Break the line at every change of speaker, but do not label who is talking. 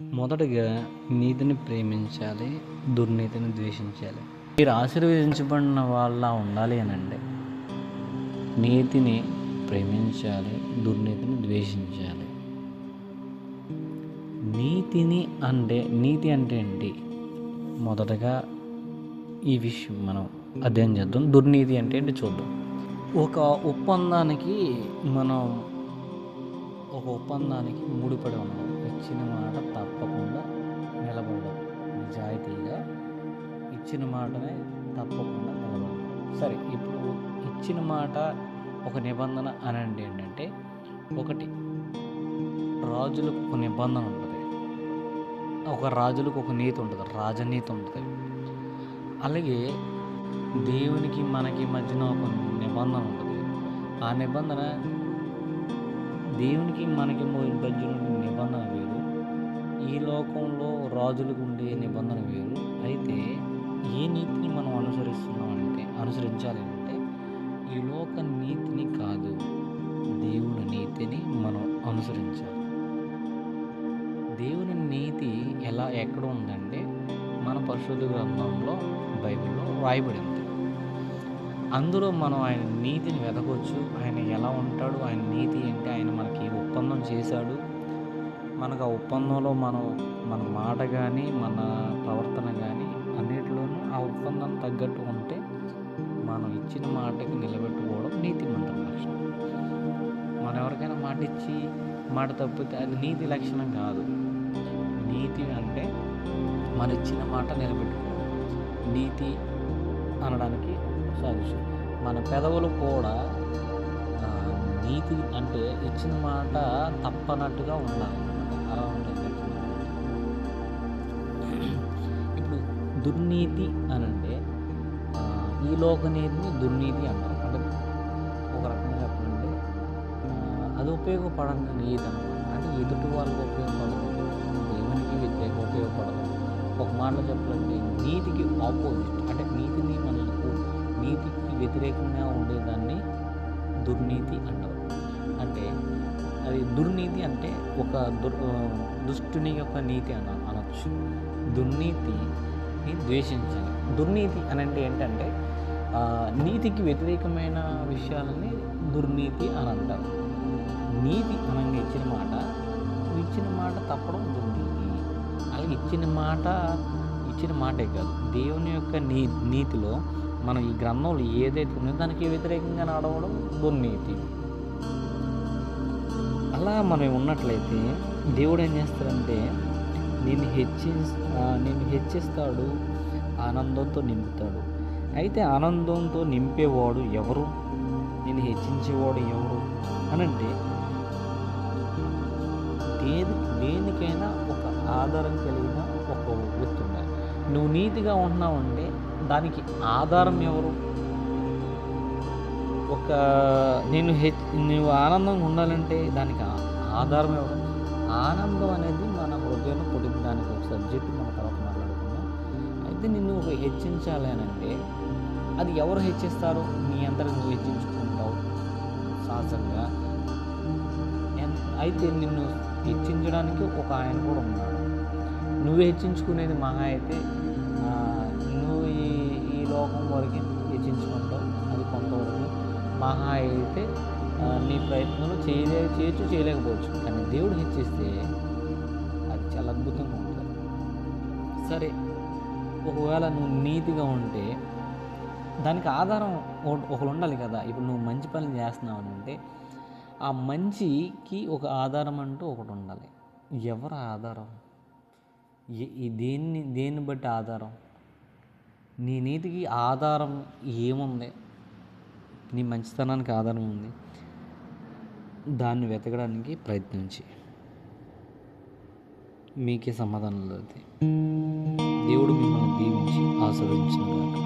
మొదటగా నీతిని ప్రేమించాలి, దుర్నీతిని ద్వేషించాలి. మీరు ఆశీర్వదించబడిన వాళ్ళ ఉండాలి అనంటే నీతిని ప్రేమించాలి, దుర్నీతిని ద్వేషించాలి. నీతి అంటే ఏంటి? మొదటగా ఈ విషయం మనం అధ్యయనం చేద్దాం. దుర్నీతి అంటే ఏంటి చూద్దాం. ఒక ఒప్పందానికి ముడిపడి ఉన్నాం. ఇచ్చిన మాట తప్పకుండా నిలబడడం, నిజాయితీగా ఇచ్చిన మాటనే తప్పకుండా నిలబడడం. సరే, ఇప్పుడు ఇచ్చిన మాట ఒక నిబంధన అని అంటే ఏంటంటే, ఒకటి రాజులకు ఒక నిబంధన ఉంటుంది, రాజులకు ఒక నీతి ఉంటుంది, రాజనీతి ఉంటుంది. అలాగే దేవునికి మనకి మధ్యన ఒక నిబంధన ఉంటుంది. ఆ నిబంధన దేవునికి మనకి మధ్యన నిబంధన వేరు, ఈ లోకంలో రాజులకు ఉండే నిబంధన వేరు. అయితే ఏ నీతిని మనం అనుసరించాలి అంటే ఈ లోక నీతిని కాదు, దేవుని నీతిని మనం అనుసరించాలి. దేవుని నీతి ఎక్కడ ఉందంటే మన పరిశుద్ధ గ్రంథంలో, బైబిల్లో రాయబడింది. అందులో మనం ఆయన నీతిని వెతకొచ్చు. ఆయన ఎలా ఉంటాడు, ఆయన నీతి ఏంటి, ఆయన మనకి ఒప్పందం చేశాడు. మనకు ఆ ఒప్పందంలో మన మాట కానీ మన ప్రవర్తన కానీ అన్నిటిలోనూ ఆ ఒప్పందం తగ్గట్టు ఉంటే మనం ఇచ్చిన మాటకి నిలబెట్టుకోవడం నీతిమంతుల లక్షణం. మనం ఎవరికైనా మాట ఇచ్చి మాట తప్పితే అది నీతి లక్షణం కాదు. నీతి అంటే మన ఇచ్చిన మాట నిలబెట్టుకోవడం. నీతి అనడానికి సాదృశ్యం. మన పెదవులు కూడా నీతి అంటే ఇచ్చిన మాట తప్పనట్టుగా ఉండాలి. అలా ఉంటుంది. ఇప్పుడు దుర్నీతి అనంటే ఈ లోక నీతిని దుర్నీతి అంటారు. అంటే ఒక రకంగా చెప్పాలంటే అది ఉపయోగపడని నీతి అనమాట. అంటే ఎదుటి వాళ్ళకి ఉపయోగపడదు, దేవునికి వ్యతిరేకంగా ఉపయోగపడదు. ఒక మాటలో చెప్పాలంటే నీతికి ఆపోజిట్, అంటే నీతికి వ్యతిరేకంగా ఉండేదాన్ని దుర్నీతి అంటారు. అంటే అది దుర్నీతి అంటే ఒక దుష్టుని యొక్క నీతి అనొచ్చు. దుర్నీతిని ద్వేషించాలి. దుర్నీతి అని అంటే ఏంటంటే నీతికి వ్యతిరేకమైన విషయాలని దుర్నీతి అని అంటారు. నీతి అనంగా ఇచ్చిన మాట తప్పడం దుర్నీతి. అలాగే ఇచ్చిన మాటే కాదు, దేవుని యొక్క నీతిలో మనం ఈ గ్రంథంలో ఏదైతే ఉందో దానికి వ్యతిరేకంగా నడవడం దుర్నీతి. అలా మనం ఉన్నట్లయితే దేవుడు ఏం చేస్తాడంటే నిన్ను హెచ్చిస్తాడు, ఆనందంతో నింపుతాడు. అయితే ఆనందంతో నింపేవాడు ఎవరు, నిన్ను హెచ్చించేవాడు ఎవరు అనంటే దేనికైనా ఒక ఆధారం కలిగిన ఒక వ్యక్తి ఉండాలి. నువ్వు నీతిగా ఉంటున్నావంటే దానికి ఆధారం ఎవరు? నువ్వు ఆనందంగా ఉండాలంటే దానికి ఆధారం ఎవరు? ఆనందం అనేది మన హృదయంలో పుట్టించడానికి ఒక సబ్జెక్టు మన తర్వాత మాట్లాడుకుందాం. అయితే నిన్ను హెచ్చించాలి అని అంటే అది ఎవరు హెచ్చిస్తారు? నీ అందరికి నువ్వు హెచ్చించుకుంటావు సహజంగా. అయితే నిన్ను హెచ్చించడానికి ఒక ఆయన కూడా ఉన్నాడు. నువ్వు హెచ్చించుకునేది మహా అయితే నువ్వు ఈ లోకం వరకు హెచ్చించుకుంటావు. అది కొంతవరకు మహా అయితే నీ ప్రయత్నంలో చేయలేకపోవచ్చు. కానీ దేవుడు హెచ్చిస్తే అది చాలా అద్భుతంగా ఉంటుంది. సరే, ఒకవేళ నువ్వు నీతిగా ఉంటే దానికి ఆధారం ఒకరు ఉండాలి కదా. ఇప్పుడు నువ్వు మంచి పని చేస్తున్నావు అని అంటే ఆ మంచికి ఒక ఆధారం అంటూ ఒకటి ఉండాలి. ఎవరు ఆధారం? దేన్ని బట్టి ఆధారం? నీ నీతికి ఆధారం ఏముంది? నీ మంచితనానికి ఆధారం ఉంది. దాన్ని వెతకడానికి ప్రయత్నించి మీకే సమాధానం దొరుకుతాయి. దేవుడు మిమ్మల్ని దీవించి ఆశీర్వదించును గాక.